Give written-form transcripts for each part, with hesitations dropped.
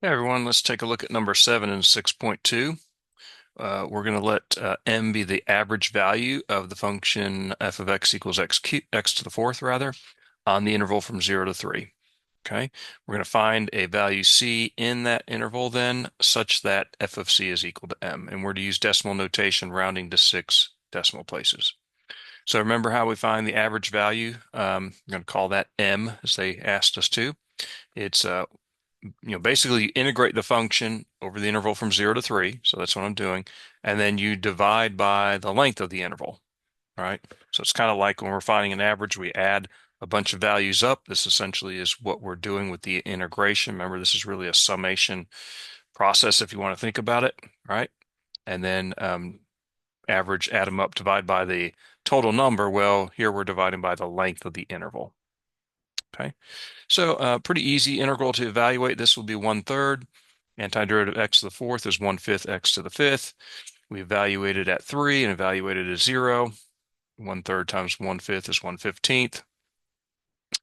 Hey everyone, let's take a look at number 7 and 6.2. We're going to let m be the average value of the function f of x equals x to the fourth, rather, on the interval from 0 to 3. Okay, we're going to find a value c in that interval then, such that f of c is equal to m. And we're to use decimal notation, rounding to 6 decimal places. So remember how we find the average value. I'm going to call that m, as they asked us to. It's basically you integrate the function over the interval from 0 to 3. So that's what I'm doing. And then you divide by the length of the interval, right? So it's kind of like when we're finding an average, we add a bunch of values up. This essentially is what we're doing with the integration. Remember, this is really a summation process if you want to think about it, right? And then average, add them up, divide by the total number. Well, here we're dividing by the length of the interval. Okay, so pretty easy integral to evaluate. This will be 1/3. Antiderivative x to the fourth is 1/5 x to the fifth. We evaluated at 3 and evaluated at 0. 1/3 times 1/5 is 1/15.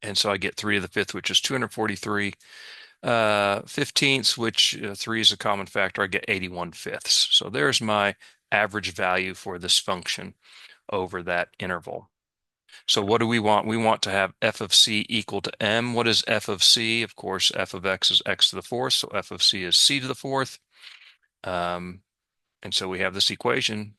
And so I get 3 to the fifth, which is 243 fifteenths, which 3 is a common factor. I get 81 fifths. So there's my average value for this function over that interval. So what do we want? We want to have f of c equal to m. What is f of c? Of course, f of x is x to the fourth, so f of c is c to the fourth. And so we have this equation.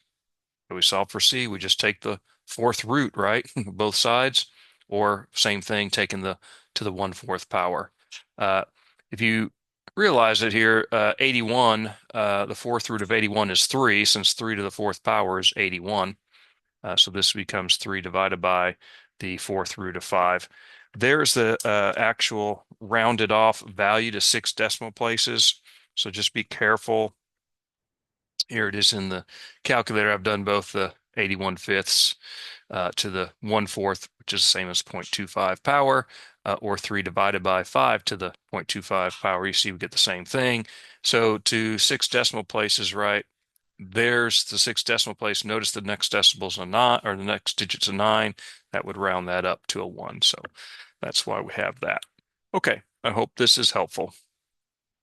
We solve for c. We just take the fourth root, right? Both sides, or same thing, taking the to the 1/4 power. If you realize it here, 81, the fourth root of 81 is 3, since 3 to the fourth power is 81. So this becomes 3 divided by the fourth root of 5. There's the actual rounded off value to 6 decimal places. So just be careful. Here it is in the calculator. I've done both the 81 fifths to the 1/4, which is the same as 0.25 power, or 3 divided by 5 to the 0.25 power. You see we get the same thing. So to 6 decimal places, right? There's the 6 decimal place. Notice the next decibel's a 9, or the next digit's a 9. That would round that up to a 1. So that's why we have that. Okay, I hope this is helpful.